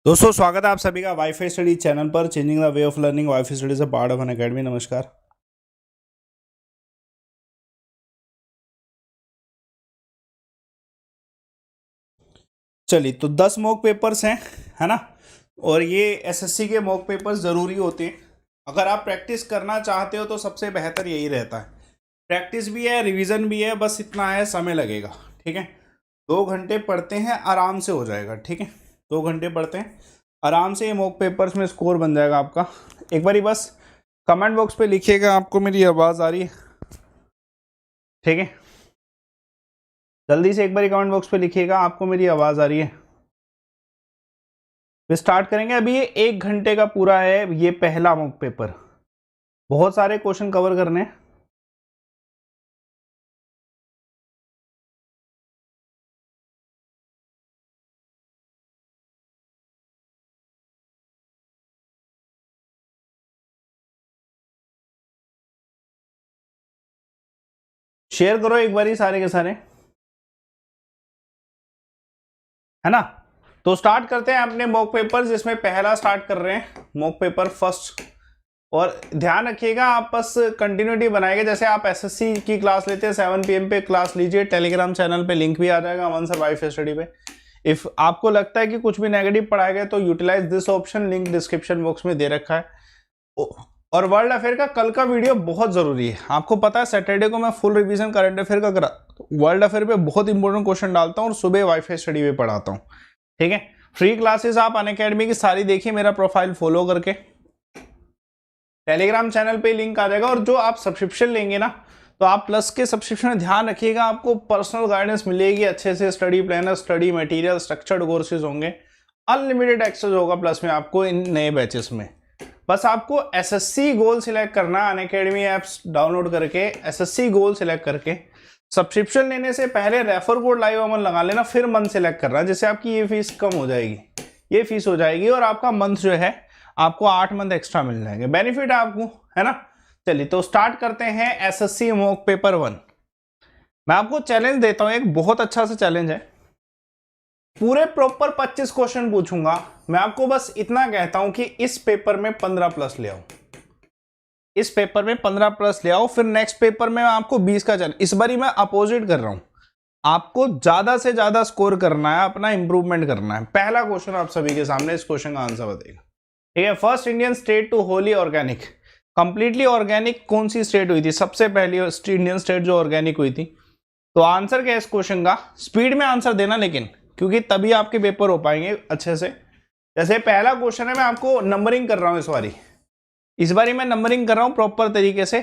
दोस्तों स्वागत है आप सभी का वाईफाई स्टडी चैनल पर। Changing the way of learning wifi study से पार्ट ऑफ एन अकेडमी। नमस्कार। चलिए, तो 10 मॉक पेपर्स हैं, है ना। और ये एसएससी के मॉक पेपर्स ज़रूरी होते हैं। अगर आप प्रैक्टिस करना चाहते हो तो सबसे बेहतर यही रहता है। प्रैक्टिस भी है, रिवीजन भी है, बस इतना है समय लगेगा। ठीक है, 2 घंटे पढ़ते हैं, आराम से हो जाएगा। ठीक है, 2 घंटे पढ़ते हैं, आराम से ये मॉक पेपर्स में स्कोर बन जाएगा आपका। एक बारी बस कमेंट बॉक्स पे लिखिएगा आपको मेरी आवाज़ आ रही है। ठीक है, जल्दी से एक बारी कमेंट बॉक्स पे लिखिएगा आपको मेरी आवाज़ आ रही है। फिर स्टार्ट करेंगे। अभी ये 1 घंटे का पूरा है, ये पहला मॉक पेपर। बहुत सारे क्वेश्चन कवर करने हैं। शेयर करो एक बारी सारे के सारे, है ना। तो स्टार्ट करते हैं अपने मॉक पेपर, जिसमें पहला स्टार्ट कर रहे हैं मॉक पेपर फर्स्ट। और ध्यान रखिएगा, आप बस कंटिन्यूटी बनाएंगे। जैसे आप एसएससी की क्लास लेते हैं 7 PM पे क्लास लीजिए। टेलीग्राम चैनल पे लिंक भी आ जाएगा अमन सर वाईफाई स्टडी पे। इफ आपको लगता है कि कुछ भी नेगेटिव पढ़ाया गया तो utilise this option, link description box में दे रखा है। और वर्ल्ड अफेयर का कल का वीडियो बहुत जरूरी है। आपको पता है सैटरडे को मैं फुल रिवीजन करंट अफेयर का करा, वर्ल्ड अफेयर पे बहुत इंपॉर्टेंट क्वेश्चन डालता हूँ और सुबह वाईफाई स्टडी पे पढ़ाता हूँ। ठीक है, फ्री क्लासेस आप अनअकैडमी की सारी देखिए, मेरा प्रोफाइल फॉलो करके। टेलीग्राम चैनल पे लिंक आ जाएगा। और जो आप सब्सक्रिप्शन लेंगे ना, तो आप प्लस के सब्सक्रिप्शन में ध्यान रखिएगा, आपको पर्सनल गाइडेंस मिलेगी, अच्छे से study planner, study material, structured courses होंगे, अनलिमिटेड एक्सेस होगा प्लस में आपको इन नए बैचेस में। बस आपको एसएससी गोल सिलेक्ट करना, अनअकैडमी ऐप्स डाउनलोड करके एसएससी गोल सिलेक्ट करके सब्सक्रिप्शन लेने से पहले रेफर कोड लाइव अमन लगा लेना, फिर मंथ सिलेक्ट करना, जिससे आपकी ये फीस कम हो जाएगी, ये फीस हो जाएगी और आपका मंथ जो है आपको 8 मंथ एक्स्ट्रा मिल जाएंगे। बेनिफिट है आपको, है ना। चलिए, तो स्टार्ट करते हैं एसएससी मॉक पेपर 1। मैं आपको चैलेंज देता हूं, एक बहुत अच्छा सा चैलेंज है। पूरे प्रॉपर 25 क्वेश्चन पूछूंगा। मैं आपको बस इतना कहता हूं कि इस पेपर में 15 प्लस ले आओ, इस पेपर में 15 प्लस ले आओ। फिर नेक्स्ट पेपर में आपको 20 का चैलेंज। इस बारी मैं अपोजिट कर रहा हूं, आपको ज्यादा से ज्यादा स्कोर करना है, अपना इंप्रूवमेंट करना है। पहला क्वेश्चन आप सभी के सामने, इस क्वेश्चन का आंसर बताइएगा। ठीक है, first Indian state to wholly organic, completely organic कौन सी स्टेट हुई थी? सबसे पहली इंडियन स्टेट जो ऑर्गेनिक हुई थी। तो आंसर क्या है इस क्वेश्चन का? स्पीड में आंसर देना लेकिन, क्योंकि तभी आपके पेपर हो पाएंगे अच्छे से। जैसे पहला क्वेश्चन है, मैं आपको नंबरिंग कर रहा हूं इस बारी मैं नंबरिंग कर रहा हूं प्रॉपर तरीके से।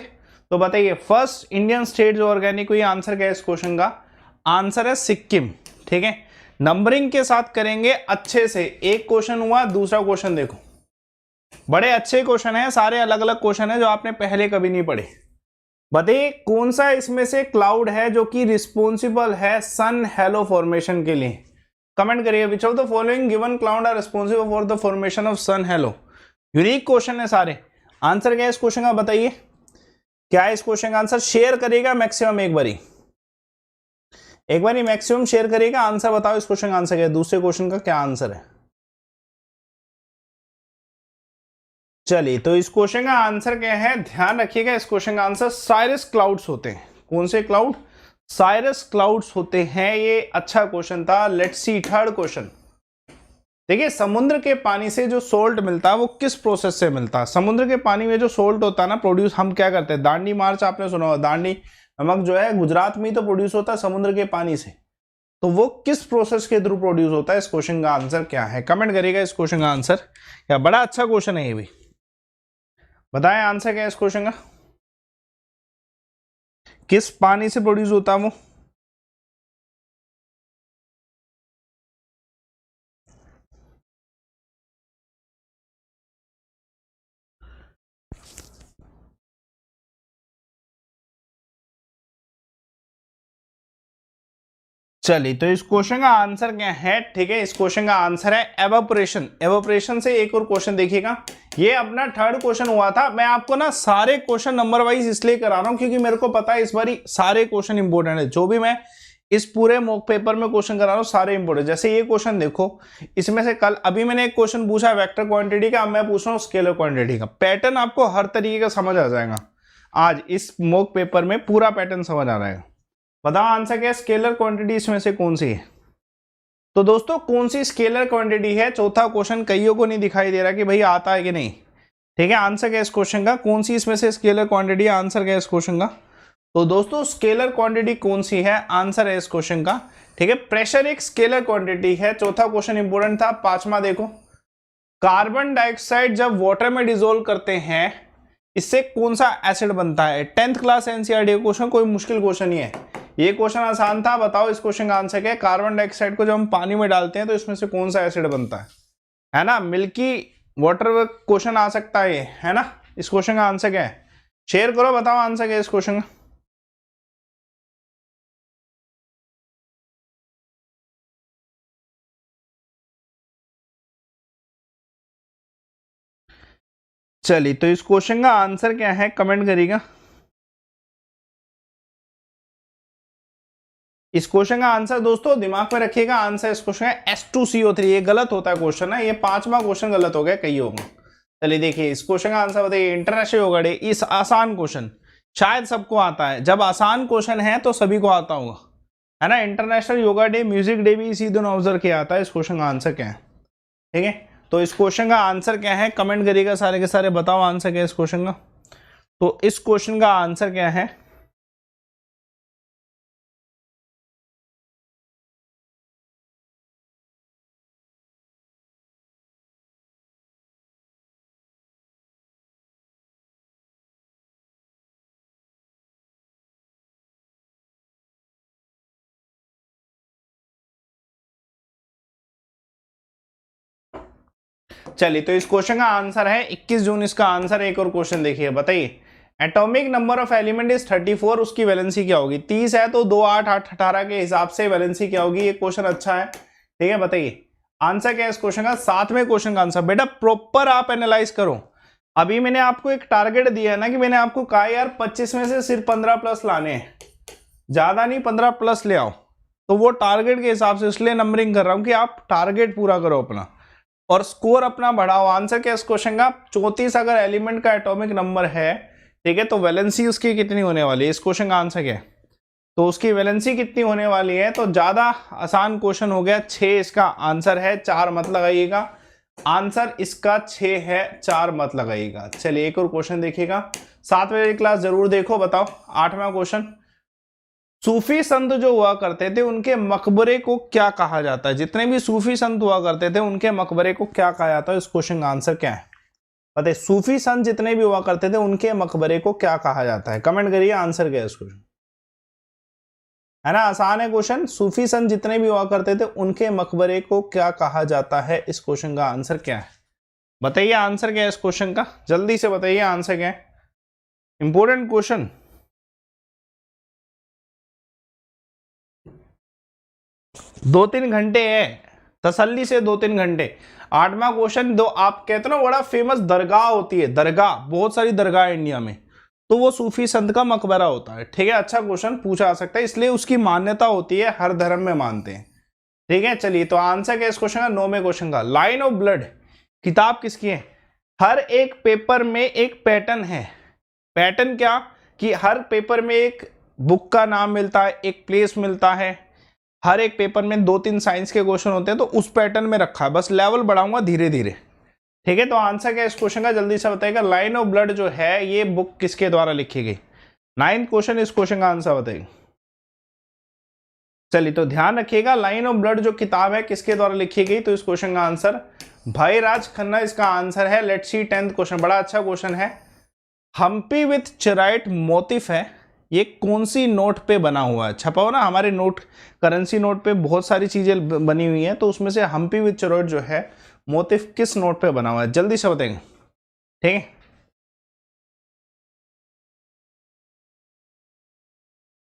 तो बताइए, फर्स्ट इंडियन स्टेट जो ऑर्गेनिक हुई, आंसर क्या है इस क्वेश्चन का? आंसर है सिक्किम। ठीक है, नंबरिंग के साथ करेंगे अच्छे से। एक क्वेश्चन हुआ, दूसरा क्वेश्चन देखो, बड़े अच्छे क्वेश्चन है, सारे अलग अलग क्वेश्चन है जो आपने पहले कभी नहीं पढ़े। बताइए कौन सा इसमें से क्लाउड है जो कि रिस्पॉन्सिबल है सन हेलो फॉर्मेशन के लिए? कमेंट करिए, which of the following given cloud are responsible for the formation of sun halo. Unique question है सारे। आंसर क्या है इस क्वेश्चन का बताइए, क्या है इस क्वेश्चन का आंसर? शेयर करिएगा मैक्सिमम एक बारी मैक्सिमम शेयर करिएगा। आंसर बताओ इस क्वेश्चन का आंसर क्या है? दूसरे क्वेश्चन का क्या आंसर है? चलिए, तो इस क्वेश्चन का आंसर क्या है? ध्यान रखिएगा, इस क्वेश्चन का आंसर साइरस क्लाउड्स होते हैं। कौन से क्लाउड? साइरस क्लाउड्स होते हैं। ये अच्छा क्वेश्चन था। Let's C third question. देखिए, समुद्र के पानी से जो सोल्ट मिलता है वो किस प्रोसेस से मिलता है? समुद्र के पानी में जो सोल्ट होता है ना प्रोड्यूस, हम क्या करते हैं? दांडी मार्च आपने सुना होगा, दांडी नमक जो है गुजरात में ही तो प्रोड्यूस होता है समुद्र के पानी से। तो वो किस प्रोसेस के थ्रू प्रोड्यूस होता है? इस क्वेश्चन का आंसर क्या है? कमेंट करिएगा इस क्वेश्चन का आंसर। क्या बड़ा अच्छा क्वेश्चन है ये भी। बताएं आंसर क्या है इस क्वेश्चन का? किस पानी से प्रोड्यूस होता है वो? चलिए, तो इस क्वेश्चन का आंसर क्या है? ठीक है, इस क्वेश्चन का आंसर है एवापोरेशन। एवापोरेशन से एक और क्वेश्चन देखिएगा, ये अपना थर्ड क्वेश्चन हुआ था। मैं आपको ना सारे क्वेश्चन नंबर वाइज इसलिए करा रहा हूं क्योंकि मेरे को पता है इस बारी सारे क्वेश्चन इंपॉर्टेंट है। जो भी मैं इस पूरे मॉक पेपर में क्वेश्चन करा रहा हूँ सारे इंपोर्टेंट। जैसे ये क्वेश्चन देखो, इसमें से कल अभी मैंने एक क्वेश्चन पूछा वेक्टर क्वांटिटी का, अब मैं पूछ रहा हूँ स्केलर क्वांटिटी का। पैटर्न आपको हर तरीके का समझ आ जाएगा, आज इस मॉक पेपर में पूरा पैटर्न समझ आ जाएगा। बताओ आंसर क्या है, स्केलर क्वांटिटी इसमें से कौन सी है? तो दोस्तों कौन सी स्केलर क्वांटिटी है? चौथा क्वेश्चन कईयों को नहीं दिखाई दे रहा कि भाई आता है कि नहीं। ठीक है, आंसर क्या है इस क्वेश्चन का, कौन सी इसमें से स्केलर क्वांटिटी है? आंसर क्या है इस क्वेश्चन का? तो दोस्तों स्केलर क्वांटिटी कौन सी है, आंसर है इस क्वेश्चन का। ठीक है, प्रेशर एक स्केलर क्वांटिटी है। चौथा क्वेश्चन इंपोर्टेंट था। पांचवा देखो, कार्बन डाइऑक्साइड जब वाटर में डिसोल्व करते हैं इससे कौन सा एसिड बनता है? 10th क्लास एनसीईआरटी क्वेश्चन, कोई मुश्किल क्वेश्चन नहीं है, ये क्वेश्चन आसान था। बताओ इस क्वेश्चन का आंसर क्या है? कार्बन डाइऑक्साइड को जब हम पानी में डालते हैं तो इसमें से कौन सा एसिड बनता है ना? मिल्की वाटर क्वेश्चन आ सकता है ना? इस क्वेश्चन का आंसर क्या है? शेयर करो, बताओ आंसर क्या है इस क्वेश्चन का। चलिए, तो इस क्वेश्चन का आंसर क्या है कमेंट करिएगा। इस क्वेश्चन का आंसर दोस्तों दिमाग में रखिएगा, आंसर इस क्वेश्चन का H2CO3। ये गलत होता है क्वेश्चन है, ये पांचवा क्वेश्चन गलत हो गया कई होगा। चलिए देखिए इस क्वेश्चन का आंसर बताइए। इंटरनेशनल योगा डे, इस आसान क्वेश्चन शायद सबको आता है, जब आसान क्वेश्चन है तो सभी को आता होगा, है ना। International yoga day, music day भी इसी दिन ऑब्जर्व किया जाता है। इस क्वेश्चन का आंसर क्या है? ठीक है, तो इस क्वेश्चन का आंसर क्या है कमेंट करिएगा सारे के सारे, बताओ आंसर क्या है इस क्वेश्चन का। तो इस क्वेश्चन का आंसर क्या है? चलिए, तो इस क्वेश्चन का आंसर है 21 जून इसका आंसर। एक और क्वेश्चन देखिए, बताइए atomic number of element is 34, उसकी वैलेंसी क्या होगी? 30 है तो 2 8 8 18 के हिसाब से वैलेंसी क्या होगी? ये क्वेश्चन अच्छा है। ठीक है, बताइए आंसर क्या है इस क्वेश्चन का। 7वें क्वेश्चन का आंसर बेटा प्रॉपर आप एनालाइज करो। अभी मैंने आपको एक टारगेट दिया है ना कि मैंने आपको कहा यार 25 में से सिर्फ 15 प्लस लाने हैं, ज्यादा नहीं 15 प्लस ले आओ। तो वो टारगेट के हिसाब से इसलिए नंबरिंग कर रहा हूं कि आप टारगेट पूरा करो अपना और स्कोर अपना बढ़ाओ। आंसर क्या इस क्वेश्चन का? 34 अगर एलिमेंट का एटॉमिक नंबर है, ठीक है, तो वैलेंसी उसकी कितनी होने वाली है? इस क्वेश्चन का आंसर क्या है? तो उसकी वैलेंसी कितनी होने वाली है? तो ज्यादा आसान क्वेश्चन हो गया, 6 इसका आंसर है, 4 मत लगाइएगा। आंसर इसका 6 है, 4 मत लगाइएगा। चलिए एक और क्वेश्चन देखिएगा, 7 बजे क्लास जरूर देखो। बताओ 8वां क्वेश्चन, सूफी संत जो हुआ करते थे उनके मकबरे को क्या कहा जाता है? जितने भी सूफी संत हुआ करते थे उनके मकबरे को क्या कहा जाता है? इस क्वेश्चन का आंसर क्या है? बताइए, सूफी संत जितने भी हुआ करते थे उनके मकबरे को क्या कहा जाता है? कमेंट करिए आंसर क्या है इस क्वेश्चन, है ना। आसान है क्वेश्चन। सूफी संत जितने भी हुआ करते थे उनके मकबरे को क्या कहा जाता है? इस क्वेश्चन का आंसर क्या है? बताइए आंसर क्या है इस क्वेश्चन का, जल्दी से बताइए आंसर क्या है। इंपॉर्टेंट क्वेश्चन, 2-3 घंटे है, तसल्ली से 2-3 घंटे। 8वां क्वेश्चन, दो आप कहते हो ना बड़ा फेमस दरगाह होती है, दरगाह, बहुत सारी दरगाह है इंडिया में, तो वो सूफी संत का मकबरा होता है। ठीक है, अच्छा क्वेश्चन पूछा जा सकता है, इसलिए उसकी मान्यता होती है, हर धर्म में मानते हैं। ठीक है, चलिए तो आंसर क्या इस क्वेश्चन का? 9वें क्वेश्चन का, लाइन ऑफ ब्लड किताब किसकी है? हर एक पेपर में एक पैटर्न है। पैटर्न क्या कि हर पेपर में एक बुक का नाम मिलता है, एक प्लेस मिलता है, हर एक पेपर में 2-3 साइंस के क्वेश्चन होते हैं, तो उस पैटर्न में रखा है, बस लेवल बढ़ाऊंगा धीरे धीरे। ठीक है, तो आंसर क्या इस क्वेश्चन का, जल्दी से बताइएगा। लाइन ऑफ ब्लड जो है ये बुक किसके द्वारा लिखी गई? 9th क्वेश्चन, इस क्वेश्चन का आंसर बताइए। चलिए तो ध्यान रखिएगा, लाइन ऑफ ब्लड जो किताब है किसके द्वारा लिखी गई? तो इस क्वेश्चन का आंसर भाई राज खन्ना इसका आंसर है। लेट्स सी 10th क्वेश्चन, बड़ा अच्छा क्वेश्चन है। हम्पी विथ चेराइट मोटिफ है, ये कौन सी नोट पे बना हुआ है? छपा हो ना हमारे नोट, करेंसी नोट पे बहुत सारी चीजें बनी हुई हैं, तो उसमें से हम्पी विथ चेराइट जो है मोटिफ किस नोट पे बना हुआ है? जल्दी से बताएंगे। ठीक है,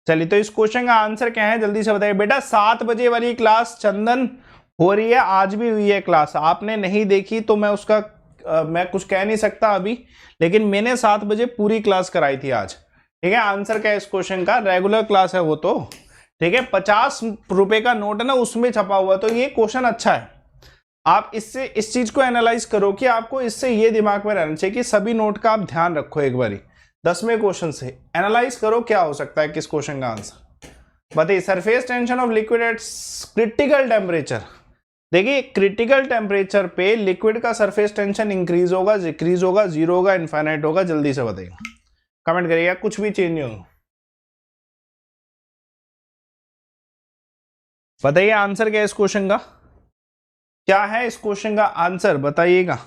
चलिए तो इस क्वेश्चन का आंसर क्या है जल्दी से बताइए। बेटा 7 बजे वाली क्लास चंदन हो रही है, आज भी हुई है क्लास, आपने नहीं देखी तो मैं उसका मैं कुछ कह नहीं सकता अभी, लेकिन मैंने 7 बजे पूरी क्लास कराई थी आज। ठीक है, आंसर क्या है इस क्वेश्चन का? रेगुलर क्लास है वो तो। ठीक है, 50 रुपए का नोट है ना, उसमें छपा हुआ है। तो ये क्वेश्चन अच्छा है, आप इससे इस चीज को एनालाइज करो कि आपको इससे ये दिमाग में रहना चाहिए कि सभी नोट का आप ध्यान रखो। एक बारी 10वें क्वेश्चन से एनालाइज करो क्या हो सकता है किस क्वेश्चन का आंसर। बताइए, surface tension of liquid at critical temperature. देखिए, क्रिटिकल टेम्परेचर पे लिक्विड का सरफेस टेंशन इंक्रीज होगा, डिक्रीज होगा, जीरो होगा, इनफाइनाइट होगा। जल्दी से बताइए, कमेंट करिएगा, कुछ भी चेंज नहीं होगा। बताइए आंसर क्या है इस क्वेश्चन का, क्या है इस क्वेश्चन का आंसर बताइएगा।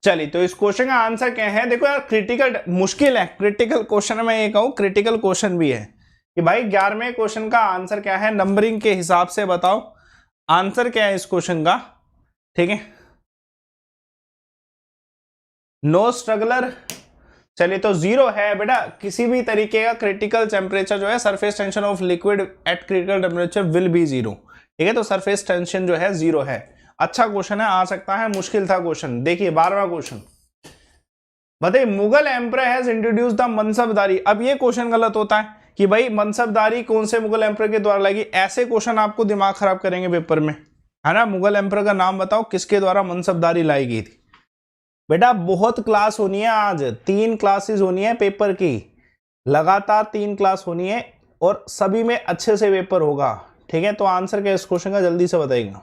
चलिए, तो इस क्वेश्चन का आंसर क्या है। देखो यार, क्रिटिकल मुश्किल है, क्रिटिकल क्वेश्चन मैं ये कहूं क्रिटिकल क्वेश्चन भी है कि भाई 11वें क्वेश्चन का आंसर क्या है, नंबरिंग के हिसाब से बताओ आंसर क्या है इस क्वेश्चन का। ठीक है, नो स्ट्रगलर। चलिए, तो जीरो है बेटा, किसी भी तरीके का क्रिटिकल टेम्परेचर जो है, surface tension of liquid at critical temperature will be zero. ठीक है, तो सरफेस टेंशन जो है जीरो है। अच्छा क्वेश्चन है, आ सकता है, मुश्किल था क्वेश्चन। देखिए 12वां क्वेश्चन, बताइए, Mughal emperor has introduce the mansabdari. अब ये क्वेश्चन गलत होता है कि भाई मनसबदारी कौन से मुगल एम्परर के द्वारा लगी। ऐसे क्वेश्चन आपको दिमाग खराब करेंगे पेपर में, है ना। मुगल एम्परर का नाम बताओ, किसके द्वारा मनसबदारी लाई गई थी। बेटा बहुत क्लास होनी है, आज 3 क्लासेस होनी है पेपर की, लगातार 3 क्लास होनी है और सभी में अच्छे से पेपर होगा। ठीक है, तो आंसर क्या इस क्वेश्चन का, जल्दी से बताइएगा।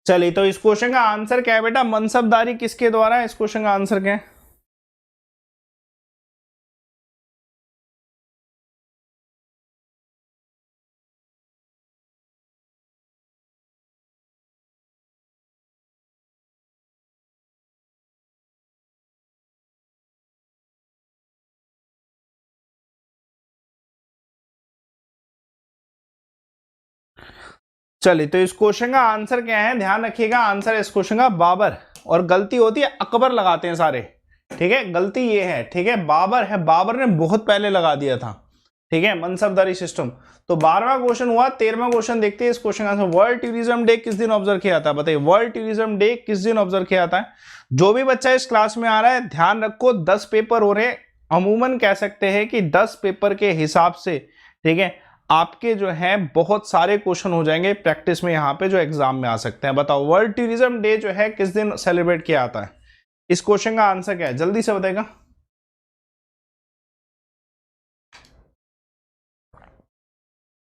चलिए, तो इस क्वेश्चन का आंसर क्या है बेटा, मनसबदारी किसके द्वारा है, इस क्वेश्चन का आंसर क्या है। चलिए, तो इस क्वेश्चन का आंसर क्या है, ध्यान रखिएगा। आंसर इस क्वेश्चन का बाबर, और गलती होती है अकबर लगाते हैं सारे। ठीक है, गलती ये है। ठीक है, बाबर है, बाबर ने बहुत पहले लगा दिया था। ठीक है, मनसबदारी सिस्टम। तो 12वां क्वेश्चन हुआ। 13वां क्वेश्चन देखते हैं इस क्वेश्चन का आंसर। वर्ल्ड टूरिज्म डे किस दिन ऑब्जर्व किया जाता है, बताइए वर्ल्ड टूरिज्म डे किस दिन ऑब्जर्व किया जाता है। जो भी बच्चा इस क्लास में आ रहा है, ध्यान रखो 10 पेपर हो रहे हैं, अमूमन कह सकते हैं कि 10 पेपर के हिसाब से, ठीक है, आपके जो है बहुत सारे क्वेश्चन हो जाएंगे प्रैक्टिस में यहाँ पे जो एग्जाम में आ सकते हैं। बताओ वर्ल्ड टूरिज्म डे जो है किस दिन सेलिब्रेट किया जाता है, इस क्वेश्चन का आंसर क्या है, जल्दी से बताएगा।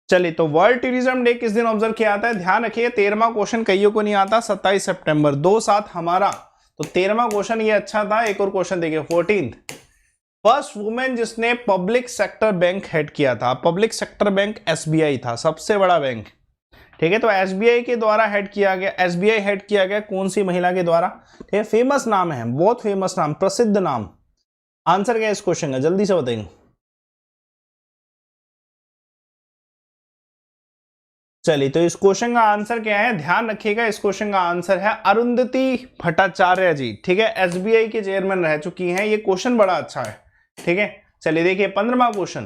चलिए, तो वर्ल्ड टूरिज्म डे किस दिन ऑब्जर्व किया जाता है, ध्यान रखिए। 13वां क्वेश्चन कईयों को नहीं आता, 27 सितंबर 2/7 हमारा। तो 13वां क्वेश्चन ये अच्छा था। एक और क्वेश्चन देखिए, 14th, फर्स्ट वुमेन जिसने पब्लिक सेक्टर बैंक हेड किया था। पब्लिक सेक्टर बैंक एसबीआई था, सबसे बड़ा बैंक। ठीक है, तो एसबीआई के द्वारा हेड किया गया, एसबीआई हेड किया गया कौन सी महिला के द्वारा। ठीक है, फेमस नाम है, बहुत फेमस नाम, प्रसिद्ध नाम। आंसर क्या है इस क्वेश्चन का, जल्दी से बताएंगे। चलिए, तो इस क्वेश्चन का आंसर क्या है, ध्यान रखिएगा। इस क्वेश्चन का आंसर है अरुंधति भट्टाचार्य जी। ठीक है, एसबीआई के चेयरमैन रह चुकी हैं। ये क्वेश्चन बड़ा अच्छा है। ठीक है, चलिए देखिए 15वां क्वेश्चन।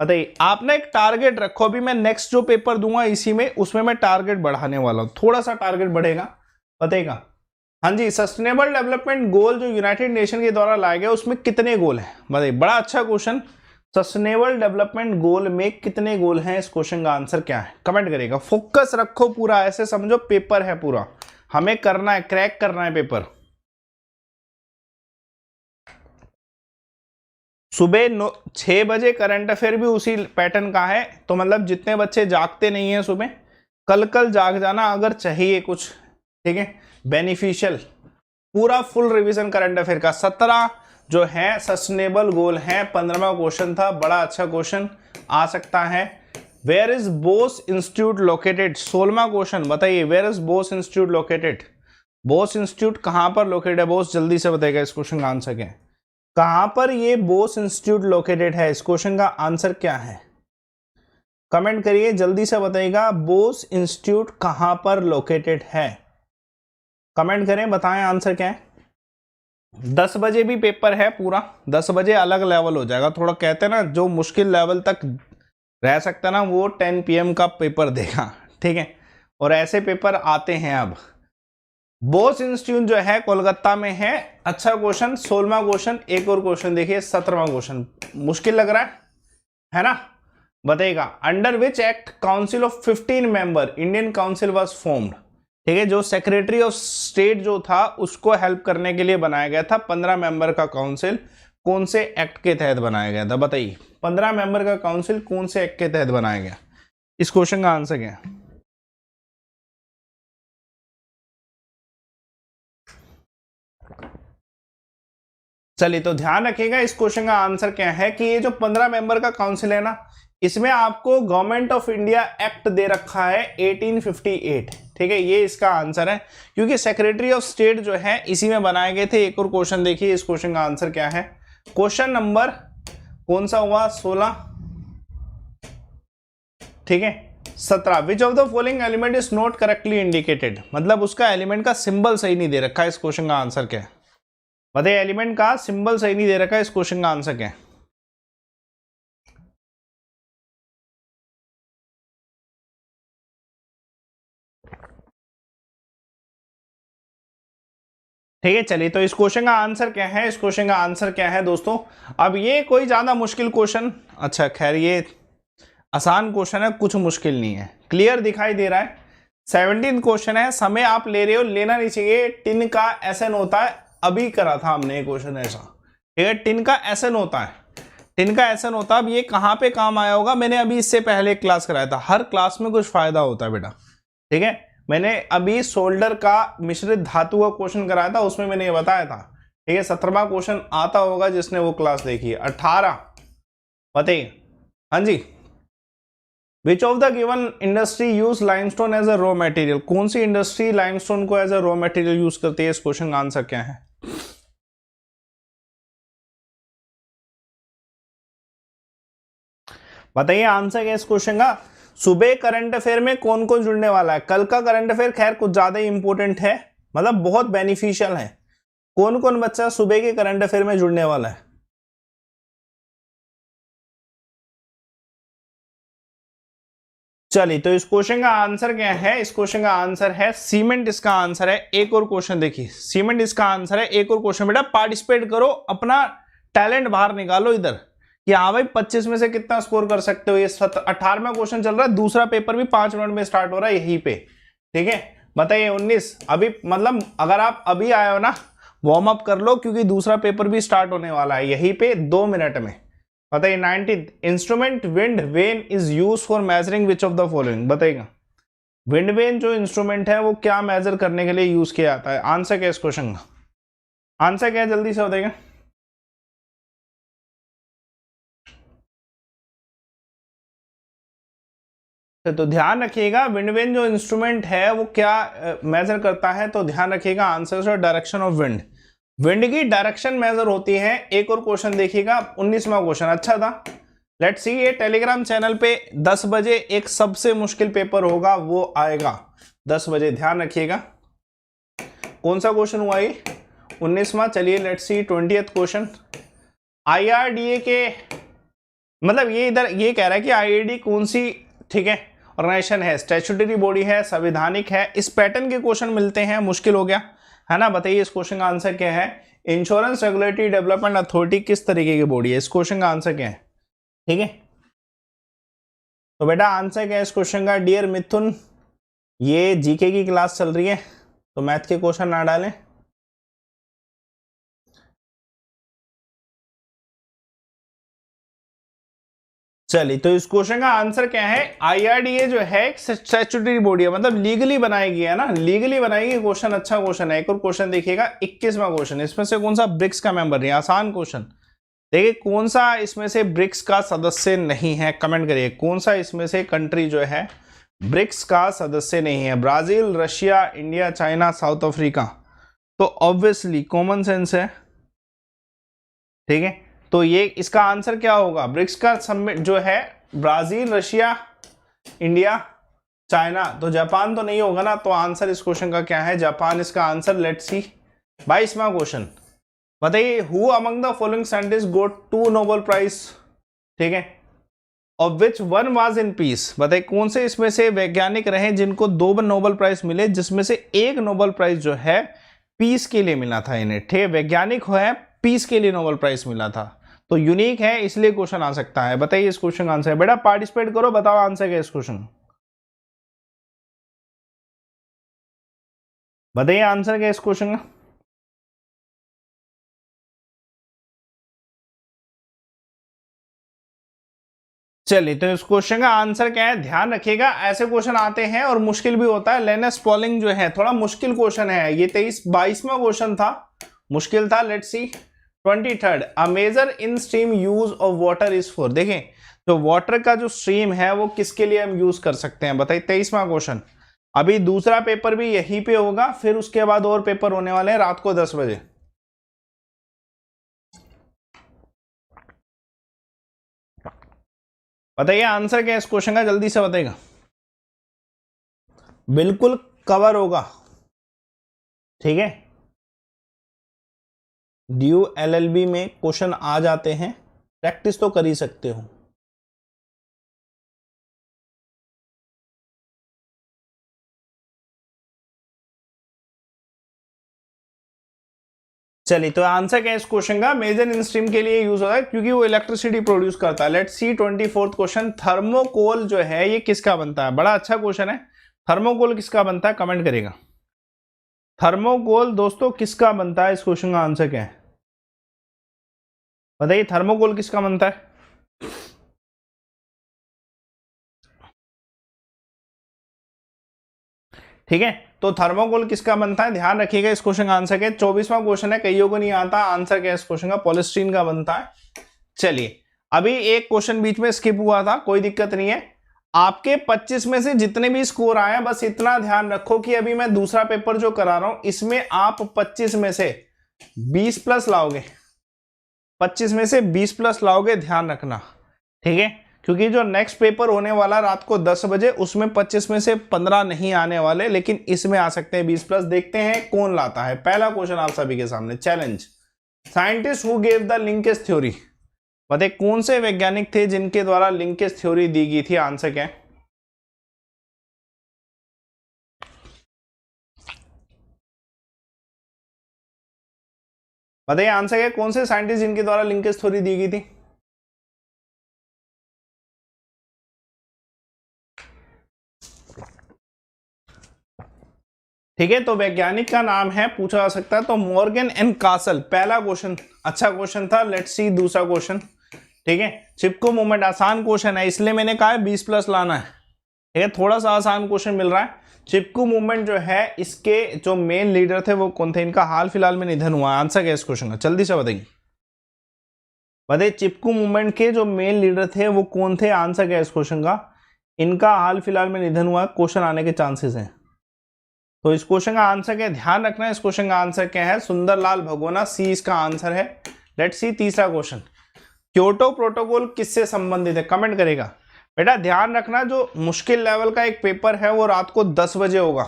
बताइए, आपने एक टारगेट रखो, अभी मैं नेक्स्ट जो पेपर दूंगा इसी में, उसमें मैं टारगेट बढ़ाने वाला हूं, थोड़ा सा टारगेट बढ़ेगा, बताइएगा। हाँ जी, सस्टेनेबल डेवलपमेंट गोल जो यूनाइटेड नेशन के द्वारा लाए गए, उसमें कितने गोल हैं, बताइए। बड़ा अच्छा क्वेश्चन। सस्टेनेबल डेवलपमेंट गोल में कितने गोल हैं, इस क्वेश्चन का आंसर क्या है, कमेंट करिएगा। फोकस रखो पूरा, ऐसे समझो पेपर है पूरा, हमें करना है, क्रैक करना है पेपर। सुबह 6 बजे करंट अफेयर भी उसी पैटर्न का है। तो मतलब जितने बच्चे जागते नहीं है सुबह, कल जाग जाना अगर चाहिए कुछ। ठीक है, बेनिफिशियल, पूरा फुल रिवीजन करंट अफेयर का। 17 जो है सस्टेनेबल गोल है। 15वां क्वेश्चन था, बड़ा अच्छा क्वेश्चन आ सकता है। Where is Bose institute located, 16वां क्वेश्चन, बताइए where is Bose institute located. Bose institute कहां पर लोकेटेड है, बोस जल्दी से बताएगा इस क्वेश्चन का आंसर क्या है, कहां पर ये बोस इंस्टीट्यूट लोकेटेड है, इस क्वेश्चन का आंसर क्या है, कमेंट करिए, जल्दी से बताइएगा। बोस इंस्टीट्यूट कहां पर लोकेटेड है, कमेंट करें, बताएं आंसर क्या है। 10 बजे भी पेपर है पूरा, 10 बजे अलग लेवल हो जाएगा। थोड़ा कहते हैं ना, जो मुश्किल लेवल तक रह सकता है ना, वो 10 PM का पेपर देगा। ठीक है, और ऐसे पेपर आते हैं अब। बोस इंस्टीट्यूट जो है कोलकाता में है। अच्छा क्वेश्चन। 16वां क्वेश्चन, एक और क्वेश्चन देखिए 17वां क्वेश्चन, मुश्किल लग रहा है ना? बताइएगा, under which act council of 15 member Indian council was formed. ठीक है, जो सेक्रेटरी ऑफ स्टेट जो था उसको हेल्प करने के लिए बनाया गया था 15 मेंबर का काउंसिल, कौन से एक्ट के तहत बनाया गया था? बताइए, 15 मेंबर का काउंसिल कौन से एक्ट के तहत बनाया गया? इस क्वेश्चन का आंसर क्या है? चलिए, तो ध्यान रखिएगा इस क्वेश्चन का आंसर क्या है कि ये जो 15 मेंबर का काउंसिल है ना, इसमें आपको government of India act they रखा है 1858। ठीक है, ये इसका आंसर है, क्योंकि सेक्रेटरी ऑफ स्टेट जो है इसी में बनाए गए थे। एक और क्वेश्चन देखिए, इस क्वेश्चन का आंसर क्या है? क्वेश्चन नंबर कौन सा हुआ? 16। ठीक है, 17। विच of the following element is not correctly indicated, मतलब उसका एलिमेंट का सिंबल सही नहीं दे रखा है। इस क्वेश्चन का आंसर क्या है? बताइए, एलिमेंट का सिंबल सही नहीं दे रखा है, इस क्वेश्चन का आंसर क्या है? ठीक है, चलिए, तो इस क्वेश्चन का आंसर क्या है? इस क्वेश्चन का आंसर क्या है दोस्तों? अब ये कोई ज्यादा मुश्किल क्वेश्चन, अच्छा खैर ये आसान क्वेश्चन है, कुछ मुश्किल नहीं है, क्लियर दिखाई दे रहा है। 17 क्वेश्चन है, समय आप ले रहे हो, लेना नहीं चाहिए। टिन का एसएन होता है, अभी करा था हमने ये क्वेश्चन ऐसा। ठीक है, टिन का एसएन होता है, टिन का एसएन होता है। अब ये कहाँ पे काम आया होगा? मैंने अभी इससे पहले क्लास कराया था, हर क्लास में कुछ फायदा होता है बेटा। ठीक है, मैंने अभी सोल्डर का मिश्रित धातु का क्वेश्चन कराया था, उसमें मैंने ये बताया था। ठीक है, 17वां क्वेश्चन आता होगा जिसने वो क्लास देखी है। 18 बताइए, हाँ जी। Which of the given industry use limestone as a raw material, कौन सी इंडस्ट्री लाइमस्टोन को as a raw material use करती है? इस क्वेश्चन का आंसर क्या है? बताइए आंसर क्या है इस क्वेश्चन का? सुबह करंट अफेयर में कौन कौन जुड़ने वाला है? कल का करंट अफेयर खैर कुछ ज्यादा ही इंपॉर्टेंट है, मतलब बहुत बेनिफिशियल है। कौन कौन बच्चा सुबह के करंट अफेयर में जुड़ने वाला है? चलिए, तो इस क्वेश्चन का आंसर क्या है? इस क्वेश्चन का आंसर है सीमेंट, इसका आंसर है। एक और क्वेश्चन देखिए, सीमेंट इसका आंसर है। एक और क्वेश्चन बेटा, पार्टिसिपेट करो, अपना टैलेंट बाहर निकालो इधर कि हाँ भाई 25 में से कितना स्कोर कर सकते हो। ये 18वां क्वेश्चन चल रहा है, दूसरा पेपर भी 5 मिनट में स्टार्ट हो रहा है यहीं पे। ठीक है, बताइए 19 अभी, मतलब अगर आप अभी आए हो ना, वार्म अप कर लो, क्योंकि दूसरा पेपर भी स्टार्ट होने वाला है यहीं पे 2 मिनट में। बताइए 19 instrument wind vane is use for measuring which of the following. बताइएगा, विंड वेन जो इंस्ट्रूमेंट है वो क्या मेजर करने के लिए यूज किया जाता है? आंसर क्या है इस क्वेश्चन का? आंसर क्या है, जल्दी से बताइएगा। तो ध्यान रखिएगा, विंड वेन जो इंस्ट्रूमेंट है वो क्या मेजर करता है? तो ध्यान रखिएगा, answer direction of wind, wind की डायरेक्शन मेजर होती है। एक और क्वेश्चन देखिएगा, 19वां क्वेश्चन अच्छा था। लेट्स सी, ये टेलीग्राम चैनल पे 10 बजे एक सबसे मुश्किल पेपर होगा, वो आएगा 10 बजे, ध्यान रखिएगा। कौन सा क्वेश्चन हुआ ये? 19वां। चलिए let's see 20th question. IRDA के, मतलब ये इधर ये कह रहा है कि आईआरडी कौन सी, ठीक है, ऑर्गेनाइजेशन है, स्टैट्यूटरी बॉडी है, संवैधानिक है। इस पैटर्न के क्वेश्चन मिलते हैं, मुश्किल हो गया है ना? बताइए इस क्वेश्चन का आंसर क्या है? इंश्योरेंस रेगुलेटरी डेवलपमेंट अथॉरिटी किस तरीके की बॉडी है? इस क्वेश्चन का आंसर क्या है? ठीक है, तो बेटा आंसर क्या है इस क्वेश्चन का? डियर मिथुन, ये जीके की क्लास चल रही है तो मैथ के क्वेश्चन ना डालें। चलिए, तो इस क्वेश्चन का आंसर क्या है? आईआरडीए जो है एक स्टैट्यूटरी बॉडी है, मतलब लीगली बनाई गई है ना, लीगली बनाएगी। क्वेश्चन अच्छा क्वेश्चन है। एक और क्वेश्चन देखिएगा, 21वां क्वेश्चन। इसमें से कौन सा ब्रिक्स का मेंबर नहीं? आसान क्वेश्चन। देखिए कौन सा इसमें से ब्रिक्स का सदस्य नहीं है, कमेंट करिए कौन सा इसमें से कंट्री जो है ब्रिक्स का सदस्य नहीं है? Brazil, Russia, India, China, south Africa. तो ऑब्वियसली कॉमन सेंस है। ठीक है, तो ये इसका आंसर क्या होगा? ब्रिक्स का समिट जो है ब्राजील, रशिया, इंडिया, चाइना। तो जापान तो नहीं होगा ना, तो आंसर इस क्वेश्चन का क्या है? जापान इसका आंसर। लेट्स सी 22वां क्वेश्चन। बताइए, who among the following scientist got 2 Nobel prize? ठीक है, of which one was in peace, बताइए कौन से इसमें से वैज्ञानिक रहे जिनको 2 नोबेल प्राइज मिले, जिसमें से एक नोबेल प्राइज जो है पीस के लिए मिला था इन्हें। ठीक है, वैज्ञानिक है, पीस के लिए नोबेल प्राइज मिला था, तो यूनिक है, इसलिए क्वेश्चन आ सकता है। बताइए इस क्वेश्चन का आंसर। बेटा पार्टिसिपेट करो, बताओ आंसर क्या इस क्वेश्चन, बताइए आंसर क्या इस क्वेश्चन का। चलिए, तो इस क्वेश्चन का आंसर क्या है, ध्यान रखिएगा ऐसे क्वेश्चन आते हैं और मुश्किल भी होता है। लेनस पॉलिंग जो है थोड़ा मुश्किल क्वेश्चन है, ये 22वां क्वेश्चन था, मुश्किल था। Let's see 23rd, a major in stream use of water is for. देखें तो वाटर का जो स्ट्रीम है वो किसके लिए हम यूज कर सकते हैं, बताइए 23वां क्वेश्चन। अभी दूसरा पेपर भी यहीं पे होगा, फिर उसके बाद और पेपर होने वाले हैं रात को 10 बजे। बताइए आंसर क्या है इस क्वेश्चन का, जल्दी से बताइएगा। बिल्कुल कवर होगा, ठीक है। ड्यू एलएलबी में क्वेश्चन आ जाते हैं, प्रैक्टिस तो कर ही सकते हो। चलिए, तो आंसर क्या है इस क्वेश्चन का, मेजर इन स्ट्रीम के लिए यूज होता है क्योंकि वो इलेक्ट्रिसिटी प्रोड्यूस करता है। Let's see 24th question, thermocol जो है ये किसका बनता है। बड़ा अच्छा क्वेश्चन है, थर्मोकोल किसका बनता है, कमेंट करेगा। थर्मोकोल दोस्तों किसका बनता है, इस क्वेश्चन का आंसर क्या है, बताइए थर्मोकोल किसका बनता है। ठीक है, तो थर्मोकोल किसका बनता है, ध्यान रखिएगा इस क्वेश्चन का आंसर क्या है। 24वां क्वेश्चन है, कईयों को नहीं आता आंसर क्या है इस क्वेश्चन का, पॉलिस्टीरीन का बनता है। चलिए, अभी एक क्वेश्चन बीच में स्किप हुआ था, कोई दिक्कत नहीं है। आपके 25 में से जितने भी स्कोर आए बस इतना ध्यान रखो कि अभी मैं दूसरा पेपर जो करा रहा हूं इसमें आप 25 में से 20 प्लस लाओगे, 25 में से 20 प्लस लाओगे, ध्यान रखना, ठीक है। क्योंकि जो नेक्स्ट पेपर होने वाला रात को 10 बजे उसमें 25 में से 15 नहीं आने वाले, लेकिन इसमें आ सकते हैं 20 प्लस। देखते हैं कौन लाता है। पहला क्वेश्चन आप सभी के सामने, challenge, scientist who gave the linkage theory, बताइए कौन से वैज्ञानिक थे जिनके द्वारा लिंकेज थ्योरी दी गई थी, आंसर क्या है। बताइए आंसर क्या है, कौन से साइंटिस्ट जिनके द्वारा लिंकेज थ्योरी दी गई थी। ठीक है, तो वैज्ञानिक का नाम है, पूछा जा सकता है, तो मॉर्गन एंड कासल। पहला क्वेश्चन अच्छा क्वेश्चन था। लेट्स सी दूसरा क्वेश्चन, ठीक है। चिपको मूवमेंट आसान क्वेश्चन है, इसलिए मैंने कहा है 20 प्लस लाना है, ठीक है, थोड़ा सा आसान क्वेश्चन मिल रहा है। चिपकू मूवमेंट जो है इसके जो मेन लीडर थे वो कौन थे, इनका हाल फिलहाल में निधन हुआ, आंसर क्या है इस क्वेश्चन का, जल्दी से बताइए। बताइए चिपकू मूवमेंट के जो मेन लीडर थे वो कौन थे, आंसर क्या है इस क्वेश्चन का, इनका हाल फिलहाल में निधन हुआ, क्वेश्चन आने के चांसेस हैं। तो इस क्वेश्चन का आंसर क्या है, ध्यान रखना है, इस क्वेश्चन का आंसर क्या है, सुंदरलाल भगोना, सी इसका आंसर है। लेट्स सी तीसरा क्वेश्चन, क्योटो प्रोटोकॉल किससे संबंधित है, कमेंट करेगा। बेटा ध्यान रखना, जो मुश्किल लेवल का एक पेपर है वो रात को 10 बजे होगा।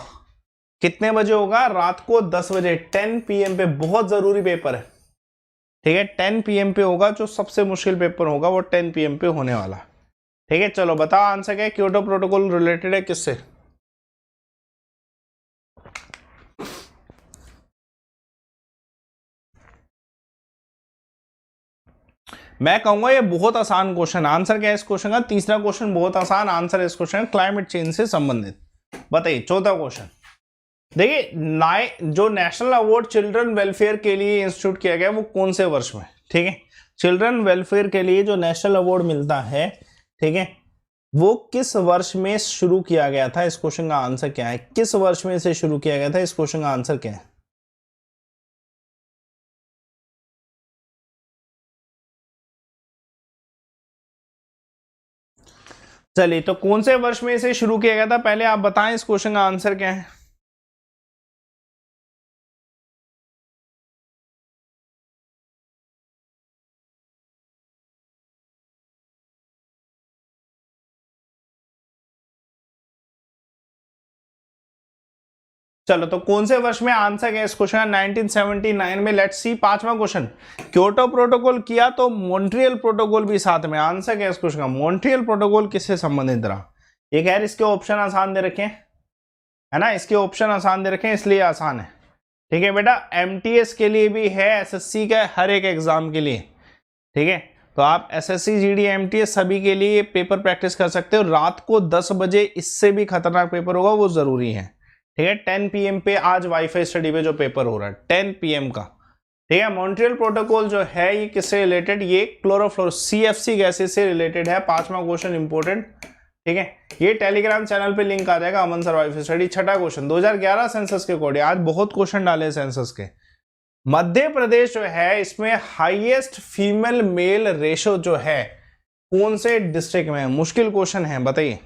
कितने बजे होगा, रात को 10 बजे, 10 PM पे, बहुत जरूरी पेपर है, ठीक है। 10 PM पे होगा, जो सबसे मुश्किल पेपर होगा वो 10 PM पे होने वाला, ठीक है। चलो बताओ आंसर क्या है, क्योटो प्रोटोकॉल रिलेटेड है किससे। मैं कहूंगा ये बहुत आसान क्वेश्चन, आंसर क्या है इस क्वेश्चन का, तीसरा क्वेश्चन बहुत आसान, आंसर है इस क्वेश्चन क्लाइमेट चेंज से संबंधित। बताइए चौथा क्वेश्चन, देखिए जो नेशनल अवार्ड चिल्ड्रन वेलफेयर के लिए इंस्टीट्यूट किया गया वो कौन से वर्ष में, ठीक है। चिल्ड्रन वेलफेयर के लिए जो नेशनल अवार्ड मिलता है, ठीक है, वो किस वर्ष में शुरू किया गया था, इस क्वेश्चन का आंसर क्या है, किस वर्ष में से शुरू किया गया था, इस क्वेश्चन का आंसर क्या है। चलिए, तो कौन से वर्ष में इसे शुरू किया गया था, पहले आप बताएं इस क्वेश्चन का आंसर क्या है। चलो तो कौन से वर्ष में, आंसर क्या है इस क्वेश्चन का 1979 में। लेट्स सी पांचवा क्वेश्चन, क्योटो प्रोटोकॉल किया तो मॉन्ट्रियल प्रोटोकॉल भी साथ में। आंसर क्या है इस क्वेश्चन का, मॉन्ट्रियल प्रोटोकॉल किससे संबंधित रहा। ये कह रहे इसके ऑप्शन आसान दे रखे हैं, है ना, इसके ऑप्शन आसान दे रखे हैं इसलिए आसान है। ठीक है बेटा, एमटीएस के लिए भी है, एसएससी का हर एक एग्जाम के लिए। ठीक है, तो आप एसएससी जीडी एमटीएस सभी के लिए पेपर प्रैक्टिस कर सकते हो। रात को 10 बजे इससे भी खतरनाक पेपर होगा, वो जरूरी है। ठीक है, 10 PM पे आज वाईफाई स्टडी पे जो पेपर हो रहा है 10 PM का। ठीक है, मॉन्ट्रियल प्रोटोकॉल जो है ये किससे रिलेटेड, ये क्लोरोफ्लोरो CFC गैसेस से रिलेटेड है। पांचवा क्वेश्चन इंपोर्टेंट। ठीक है, ये टेलीग्राम चैनल पे लिंक आ जाएगा, अमन सर वाईफाई स्टडी। छठा क्वेश्चन 2011 सेंसस के अकॉर्डिंग, आज बहुत क्वेश्चन डाले सेंसस के। मध्य प्रदेश जो है इसमें हाईएस्ट फीमेल मेल रेशो जो है कौन से डिस्ट्रिक्ट में है। मुश्किल क्वेश्चन है, बताइए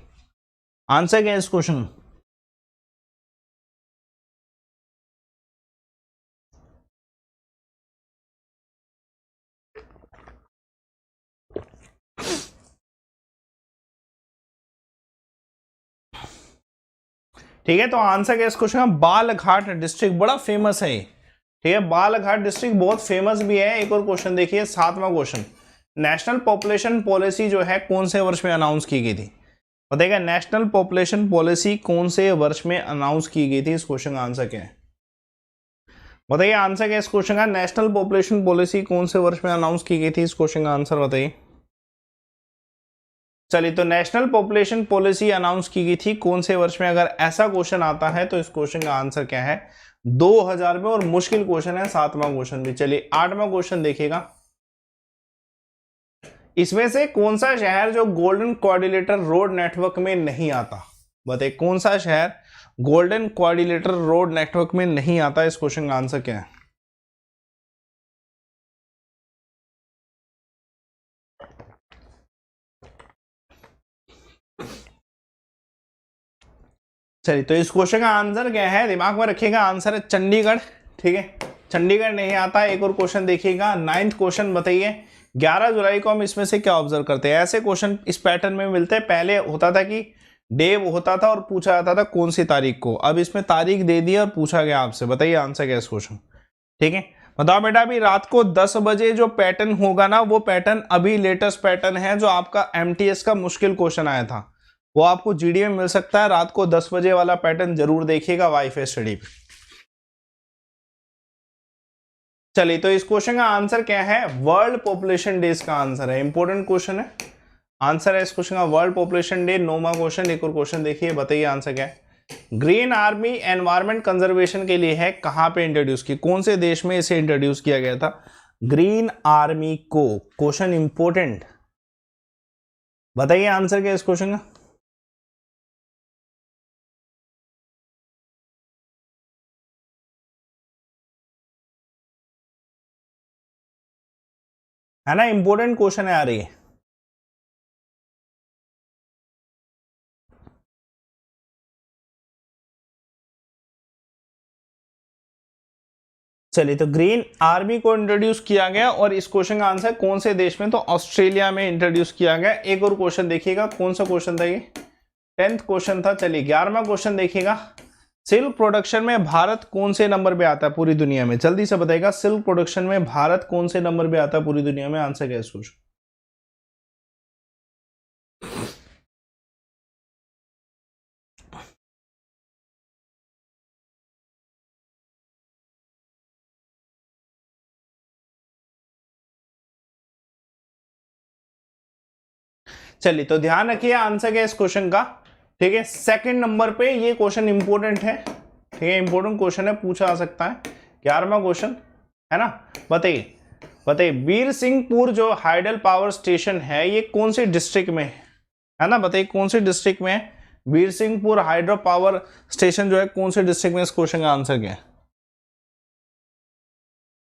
आंसर क्या है इस क्वेश्चन। ठीक है, तो आंसर क्या इस क्वेश्चन का, बालघाट डिस्ट्रिक्ट बड़ा फेमस है। ठीक है, बालघाट डिस्ट्रिक्ट बहुत फेमस भी है। एक और क्वेश्चन देखिए, सातवां क्वेश्चन, नेशनल पॉपुलेशन पॉलिसी जो है कौन से वर्ष में अनाउंस की गई थी। बताइएगा, नेशनल पॉपुलेशन पॉलिसी कौन से वर्ष में अनाउंस की गई थी। इस क्वेश्चन का आंसर क्या है, बताइए आंसर क्या इस क्वेश्चन का, नेशनल पॉपुलेशन पॉलिसी कौन से वर्ष में अनाउंस की गई थी। इस क्वेश्चन का आंसर बताइए। चलिए, तो नेशनल पॉपुलेशन पॉलिसी अनाउंस की गई थी कौन से वर्ष में। अगर ऐसा क्वेश्चन आता है तो इस क्वेश्चन का आंसर क्या है, 2000 में। और मुश्किल क्वेश्चन है सातवां क्वेश्चन भी। चलिए आठवां क्वेश्चन देखिएगा, इसमें से कौन सा शहर जो गोल्डन क्वाड्रिलेटरल रोड नेटवर्क में नहीं आता। बताइए कौन सा शहर गोल्डन क्वाड्रिलेटरल रोड नेटवर्क में नहीं आता। इस क्वेश्चन का आंसर क्या है। चलिए, तो इस क्वेश्चन का आंसर क्या है, दिमाग में रखिएगा, आंसर है चंडीगढ़। ठीक है, चंडीगढ़ नहीं आता है। एक और क्वेश्चन देखिएगा, 9th क्वेश्चन, बताइए 11 जुलाई को हम इसमें से क्या ऑब्जर्व करते हैं। ऐसे क्वेश्चन इस पैटर्न में मिलते हैं। पहले होता था कि डे होता था और पूछा जाता था कौन सी तारीख को, अब इसमें तारीख दे दी और पूछा गया आपसे। बताइए आंसर क्या है इस क्वेश्चन। ठीक है, बताओ बेटा, अभी रात को 10 बजे जो पैटर्न होगा ना, वो पैटर्न अभी लेटेस्ट पैटर्न है जो आपका एमटीएस का मुश्किल क्वेश्चन आया था, वो आपको जीडी में मिल सकता है। रात को 10 बजे वाला पैटर्न जरूर देखिएगा वाईफाई स्टडी पे। चलिए, तो इस क्वेश्चन का आंसर क्या है, वर्ल्ड पॉपुलेशन डेज का आंसर है। इंपॉर्टेंट क्वेश्चन है, आंसर है इस क्वेश्चन का वर्ल्ड पॉपुलेशन डे। 9वां क्वेश्चन, एक और क्वेश्चन देखिए, बताइए आंसर क्या है। ग्रीन आर्मी एनवायरमेंट कंजर्वेशन के लिए है, कहां पे इंट्रोड्यूस की, कौन से देश में इसे इंट्रोड्यूस किया गया था ग्रीन आर्मी को। क्वेश्चन इंपॉर्टेंट, बताइए आंसर क्या है इस क्वेश्चन का। है ना, इंपॉर्टेंट क्वेश्चन है आ रही है। चलिए, तो ग्रीन आर्मी को इंट्रोड्यूस किया गया और इस क्वेश्चन का आंसर कौन से देश में, तो ऑस्ट्रेलिया में इंट्रोड्यूस किया गया। एक और क्वेश्चन देखिएगा, कौन सा क्वेश्चन था ये, 10th क्वेश्चन था। चलिए 11वां क्वेश्चन देखिएगा, सिल्क प्रोडक्शन में भारत कौन से नंबर पे आता है पूरी दुनिया में। जल्दी से बताइएगा, सिल्क प्रोडक्शन में भारत कौन से नंबर पे आता है पूरी दुनिया में। आंसर क्या है सोच। चलिए, तो ध्यान रखिए आंसर क्या है इस क्वेश्चन का। ठीक है, सेकंड नंबर पे ये क्वेश्चन इंपॉर्टेंट है। ठीक है, इंपॉर्टेंट क्वेश्चन है, पूछा जा सकता है। 11वां क्वेश्चन है ना, बताइए बताइए वीर सिंहपुर जो हाइडल पावर स्टेशन है ये कौन से डिस्ट्रिक्ट में है ना, बताइए कौन से डिस्ट्रिक्ट में है वीर सिंहपुर हाइड्रो पावर स्टेशन जो है कौन से डिस्ट्रिक्ट में। इस क्वेश्चन का आंसर क्या है।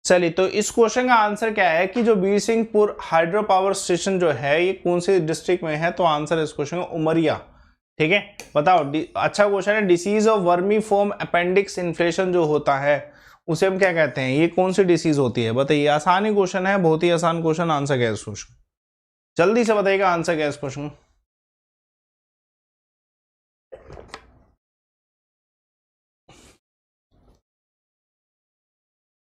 चलिए, तो इस क्वेश्चन का आंसर क्या है कि जो वीर सिंहपुर हाइड्रो पावर स्टेशन जो है ये कौन से डिस्ट्रिक्ट में है, तो आंसर है इस क्वेश्चन का उमरिया। ठीक है, बताओ अच्छा क्वेश्चन है, disease of vermi form appendix inflation जो होता है उसे हम क्या कहते हैं, ये कौन सी डिसीज होती है। बताइए, आसान ही क्वेश्चन है, बहुत ही आसान क्वेश्चन। आंसर क्या है इस क्वेश्चन, जल्दी से बताइएगा आंसर क्या है इस क्वेश्चन।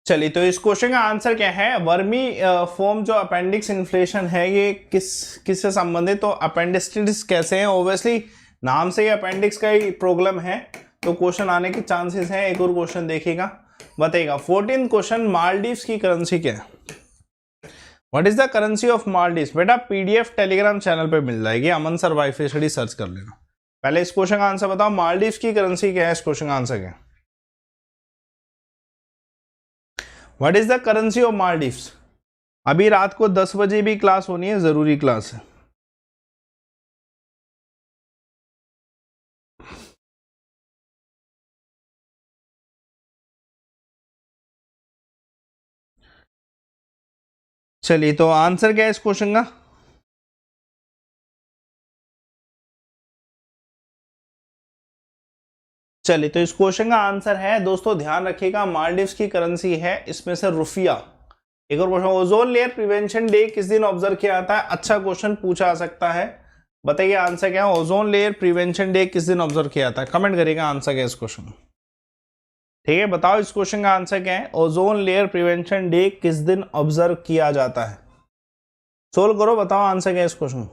चलिए, तो इस क्वेश्चन का आंसर क्या है, वर्मी फॉर्म जो अपेंडिक्स इन्फ्लेशन है ये किससे संबंधित, तो अपेंडिसाइटिस कैसे है, ऑब्वियसली नाम से ही अपेंडिक्स का ही प्रॉब्लम है, तो क्वेश्चन आने के चांसेस हैं। एक और क्वेश्चन देखिएगा, बताइएगा 14th क्वेश्चन, मालदीव्स की करेंसी क्या है, what is the currency of Maldives. बेटा पीडीएफ टेलीग्राम चैनल पे मिल जाएगी, अमन सर वाईफाई स्टडी सर्च कर लेना। पहले इस क्वेश्चन का आंसर बताओ, मालदीव्स की करेंसी क्या है, इस क्वेश्चन का आंसर क्या है, what is the currency of Maldives. अभी रात को 10 बजे भी क्लास होनी है, जरूरी क्लास है। चलिए, तो आंसर क्या है इस क्वेश्चन का, चलिए तो इस क्वेश्चन का आंसर है दोस्तों, ध्यान रखिएगा, मालदीव्स की करेंसी है इसमें से रुपया। एक और question, ozone layer prevention day किस दिन ऑब्जर्व किया जाता है, अच्छा क्वेश्चन पूछा जा सकता है, बताइए आंसर क्या है, ओजोन लेयर प्रिवेंशन डे किस दिन ऑब्जर्व किया जाता है, कमेंट करिएगा आंसर क्या है इस क्वेश्चन। ठीक है, बताओ इस क्वेश्चन का आंसर क्या है, ओजोन लेयर प्रिवेंशन डे किस दिन ऑब्जर्व किया जाता है, सोल्व करो, बताओ आंसर क्या है इस क्वेश्चन।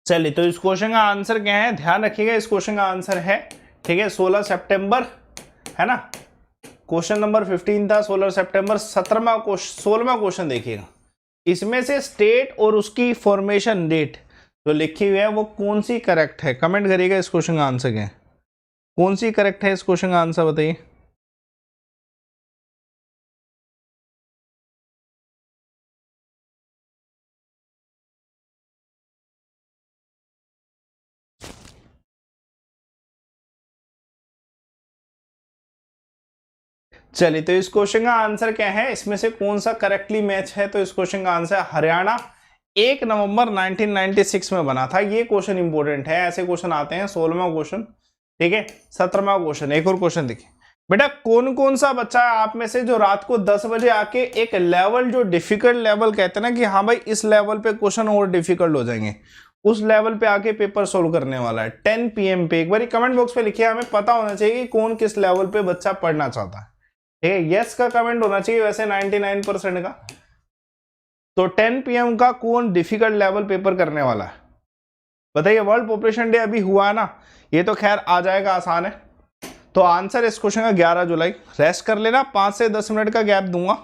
चलिए, तो इस क्वेश्चन का आंसर क्या है, ध्यान रखिएगा, इस क्वेश्चन का आंसर है, ठीक है, 16 सितंबर है ना, क्वेश्चन नंबर 15 था, 16 सितंबर। 16वां क्वेश्चन देखिएगा, इसमें से स्टेट और उसकी फॉर्मेशन डेट जो लिखी हुई है वो कौन सी करेक्ट है, कमेंट करिएगा इस क्वेश्चन का आंसर क्या है, कौन सी करेक्ट है इस क्वेश्चन का आंसर बताइए। चलिए, तो इस क्वेश्चन का आंसर क्या है, इसमें से कौन सा करेक्टली मैच है, तो इस क्वेश्चन का आंसर हरियाणा 1 नवंबर 1996 में बना था। ये क्वेश्चन इंपॉर्टेंट है, ऐसे क्वेश्चन आते हैं। 16वां क्वेश्चन, ठीक है, 17वां क्वेश्चन। एक और क्वेश्चन देखिए बेटा, कौन कौन सा बच्चा है आप में से जो रात को 10 बजे आके एक लेवल, जो डिफिकल्ट लेवल कहते हैं ना कि हाँ भाई इस लेवल पे क्वेश्चन और डिफिकल्ट हो जाएंगे, उस लेवल पे आके पेपर सोल्व करने वाला है 10 PM पे, एक बार कमेंट बॉक्स पे लिखिए, हमें पता होना चाहिए कि कौन किस लेवल पे बच्चा पढ़ना चाहता है। ठीक है, यस का कमेंट होना चाहिए वैसे 99% का। तो 10 PM का कौन डिफिकल्ट लेवल पेपर करने वाला है बताइए। वर्ल्ड पॉपुलेशन डे अभी हुआ है ना, ये तो खैर आ जाएगा, आसान है। तो आंसर इस क्वेश्चन का 11 जुलाई। रेस्ट कर लेना, 5 से 10 मिनट का गैप दूंगा,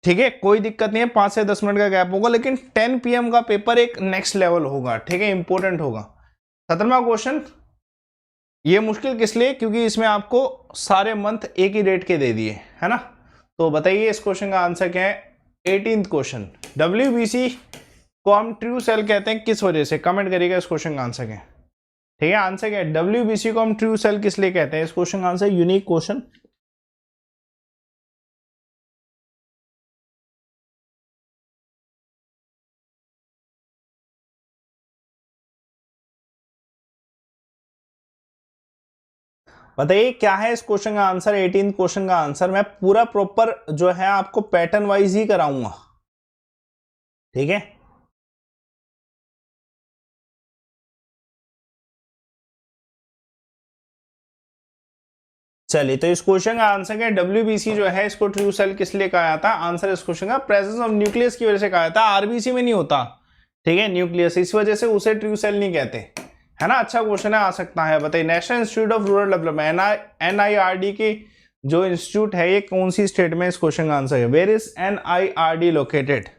ठीक है, कोई दिक्कत नहीं है, 5 से 10 मिनट का गैप होगा, लेकिन 10 PM का पेपर एक नेक्स्ट लेवल होगा, ठीक है, इंपॉर्टेंट होगा। 17वां क्वेश्चन, ये मुश्किल किस लिए, क्योंकि इसमें आपको सारे मंथ एक ही डेट के दे दिए है ना। तो बताइए इस क्वेश्चन का आंसर क्या है। 18th क्वेश्चन, WBC को हम ट्रू सेल कहते हैं किस वजह से, कमेंट करिएगा इस क्वेश्चन का आंसर क्या है। ठीक है, आंसर क्या है, WBC को हम ट्रू सेल किस लिए कहते हैं, इस क्वेश्चन का आंसर यूनिक क्वेश्चन। बताइए क्या है इस क्वेश्चन का आंसर। 18th क्वेश्चन का आंसर मैं पूरा प्रॉपर जो है आपको पैटर्न वाइज ही कराऊंगा, ठीक है। चलिए, तो इस क्वेश्चन का आंसर क्या है, WBC जो है इसको ट्रू सेल किस लिए कहा जाता है। आंसर इस क्वेश्चन का प्रेजेंस ऑफ न्यूक्लियस की वजह से कहा जाता है। RBC में नहीं होता, ठीक है, न्यूक्लियस, इस वजह से उसे ट्रू सेल नहीं कहते, है ना। अच्छा क्वेश्चन है, आ सकता है। बताइए national institute of rural development NIRD की जो इंस्टीट्यूट है ये कौन सी स्टेट में, इस क्वेश्चन का आंसर है। वेयर इज NIRD लोकेटेड,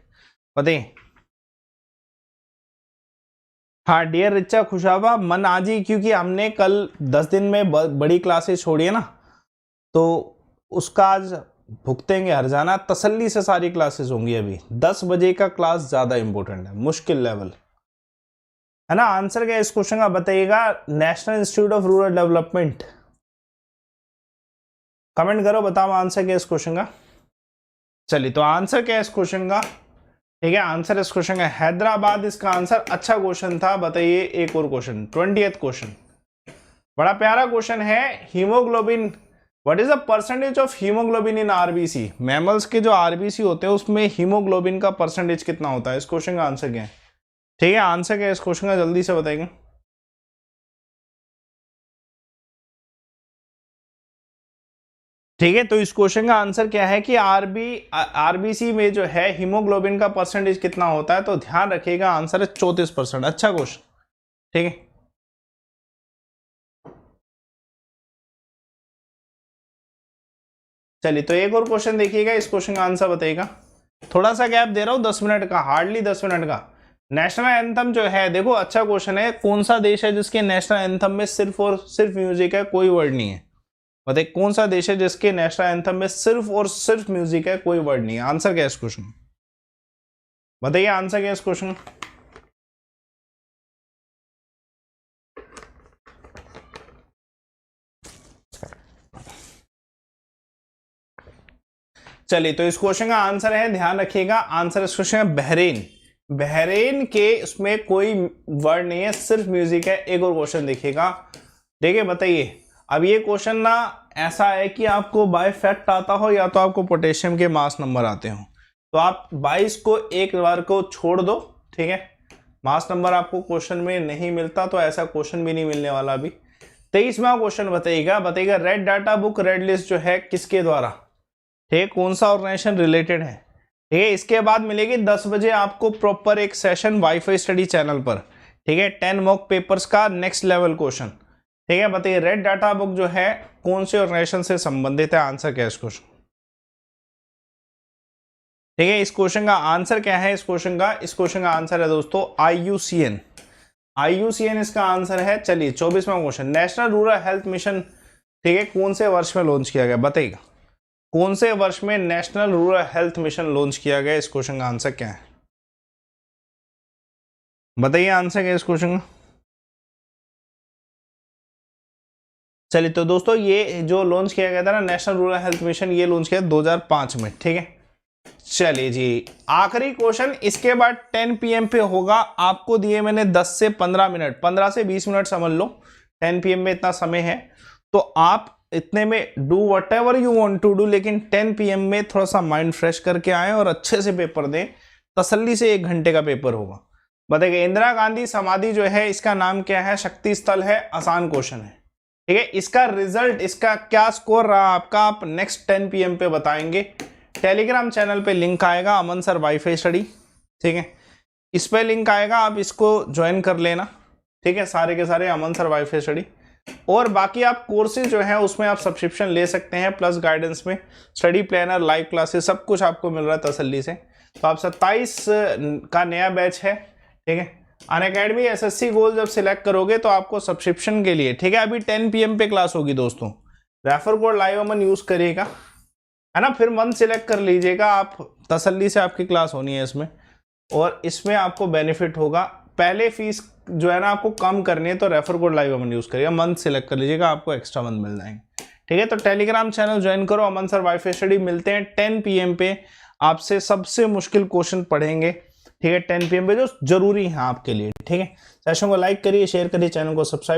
बताइए। हाँ डियर रिचा खुशाबा मन आज ही, क्योंकि हमने कल 10 दिन में बड़ी क्लासेस छोड़ी है ना, तो उसका आज भुगतेंगे हरजाना। तसल्ली से सारी क्लासेस होंगी, अभी 10 बजे का क्लास ज्यादा इंपॉर्टेंट है, मुश्किल लेवल है ना। आंसर क्या है इस क्वेश्चन का बताइएगा, national institute of rural development, comment करो, बताओ आंसर क्या है इस क्वेश्चन का। चलिए, तो आंसर क्या है इस क्वेश्चन का, ठीक है, आंसर इस क्वेश्चन का हैदराबाद, इसका आंसर। अच्छा क्वेश्चन था। बताइए एक और क्वेश्चन, 20th क्वेश्चन, बड़ा प्यारा क्वेश्चन है। Haemoglobin, what is the percentage of haemoglobin in RBC। Mammals के जो RBC होते हैं उसमें हीमोग्लोबिन का परसेंटेज कितना होता है, इस क्वेश्चन का आंसर क्या है। ठीक है, आंसर क्या है इस क्वेश्चन का जल्दी से बताइए। ठीक है, तो इस क्वेश्चन का आंसर क्या है कि आरबीसी में जो है हीमोग्लोबिन का परसेंटेज कितना होता है, तो ध्यान रखिएगा आंसर है 34%। अच्छा क्वेश्चन, ठीक है। चलिए, तो एक और क्वेश्चन देखिएगा, इस क्वेश्चन का आंसर बताइएगा। थोड़ा सा गैप दे रहा हूं, 10 मिनट का, हार्डली 10 मिनट का। नेशनल एंथम जो है, देखो अच्छा क्वेश्चन है, कौन सा देश है जिसके नेशनल एंथम में सिर्फ और सिर्फ म्यूजिक है, कोई वर्ड नहीं है? बताइए कौन सा देश है जिसके नेशनल एंथम में सिर्फ और सिर्फ म्यूजिक है, कोई वर्ड नहीं है? आंसर क्या है इस क्वेश्चन? बताइए आंसर क्या है इस क्वेश्चन? चलिए, तो इस क्वेश्चन का आंसर है, ध्यान रखिएगा, आंसर इस क्वेश्चन है बहरीन। बहरीन के उसमें कोई वर्ड नहीं है, सिर्फ म्यूजिक है। एक और क्वेश्चन देखिएगा, देखिए बताइए। अब ये क्वेश्चन ना ऐसा है कि आपको बाय फैक्ट आता हो या तो आपको पोटेशियम के मास नंबर आते हो, तो आप 22 को एक बार को छोड़ दो, ठीक है। मास नंबर आपको क्वेश्चन में नहीं मिलता, तो ऐसा क्वेश्चन भी नहीं मिलने वाला। अभी 23वां क्वेश्चन बताइएगा red data book red list जो है किसके द्वारा, ठीक है, कौन सा ऑर्गेनाइजेशन रिलेटेड है? ठीक है, इसके बाद मिलेगी 10 बजे आपको प्रॉपर एक सेशन वाईफाई स्टडी चैनल पर, ठीक है, 10 मॉक पेपर्स का नेक्स्ट लेवल क्वेश्चन। ठीक है, बताइए रेड डाटा बुक जो है कौन से ऑर्गेनाइजेशन से संबंधित है? आंसर क्या है इस क्वेश्चन? ठीक है, इस क्वेश्चन का आंसर क्या है? इस क्वेश्चन का आंसर है दोस्तों IUCN। IUCN इसका आंसर है। चलिए 24वां question, national rural health mission, ठीक है, कौन से वर्ष में लॉन्च किया गया? बताइएगा कौन से वर्ष में national rural health mission launch किया गया? इस क्वेश्चन का आंसर क्या है? बताइए आंसर क्या है इस क्वेश्चन का? चलिए, तो दोस्तों ये जो लॉन्च किया गया था ना नेशनल रूरल हेल्थ मिशन, ये लॉन्च किया 2005 में, ठीक है। चलिए जी, आखिरी क्वेश्चन, इसके बाद 10 PM पे होगा। आपको दिए मैंने 10 से 15 मिनट, 15 से 20 मिनट समझ लो, 10 PM में इतना समय है, तो आप इतने में do whatever you want to do, लेकिन 10 PM में थोड़ा सा माइंड फ्रेश करके आए और अच्छे से पेपर दें, तसल्ली से 1 घंटे का पेपर होगा। बताइए इंदिरा गांधी समाधि जो है इसका नाम क्या है? शक्ति स्थल है। आसान क्वेश्चन है, ठीक है। इसका रिजल्ट, इसका क्या स्कोर रहा आपका, आप नेक्स्ट 10 PM पे बताएंगे। टेलीग्राम चैनल पे लिंक आएगा, अमन सर वाईफाई स्टडी, ठीक है, इस पे लिंक आएगा, आप इसको ज्वाइन कर लेना, ठीक है, सारे के सारे अमन सर वाईफाई स्टडी। और बाकी आप कोर्सेज जो है उसमें आप सब्सक्रिप्शन ले सकते हैं, प्लस गाइडेंस में स्टडी प्लानर, लाइव क्लासेस, सब कुछ आपको मिल रहा है तसल्ली से। तो आप 27 का नया बैच है, ठीक है। अनअकैडमी SSC गोल जब सिलेक्ट करोगे तो आपको सब्सक्रिप्शन के लिए, ठीक है, अभी 10 PM पे क्लास होगी दोस्तों, रेफर कोड लाइव अमन यूज करिएगा, है ना, फिर मंथ सिलेक्ट कर लीजिएगा आप, तसल्ली से आपकी क्लास होनी है इसमें, और इसमें आपको बेनिफिट होगा। पहले फीस जो है ना आपको कम करनी है, तो रेफर कोड लाइव अमन यूज करिएगा, मंथ सिलेक्ट कर लीजिएगा, आपको एक्स्ट्रा मंथ मिल जाएंगे, ठीक है। तो टेलीग्राम चैनल ज्वाइन करो, अमन सर वाईफाई स्टडी। मिलते हैं 10 PM पे, आपसे सबसे मुश्किल क्वेश्चन पढ़ेंगे, ठीक है, 10 PM पे जो जरूरी है आपके लिए, ठीक है। सेशन को लाइक करिए, शेयर करिए, चैनल को सब्सक्राइब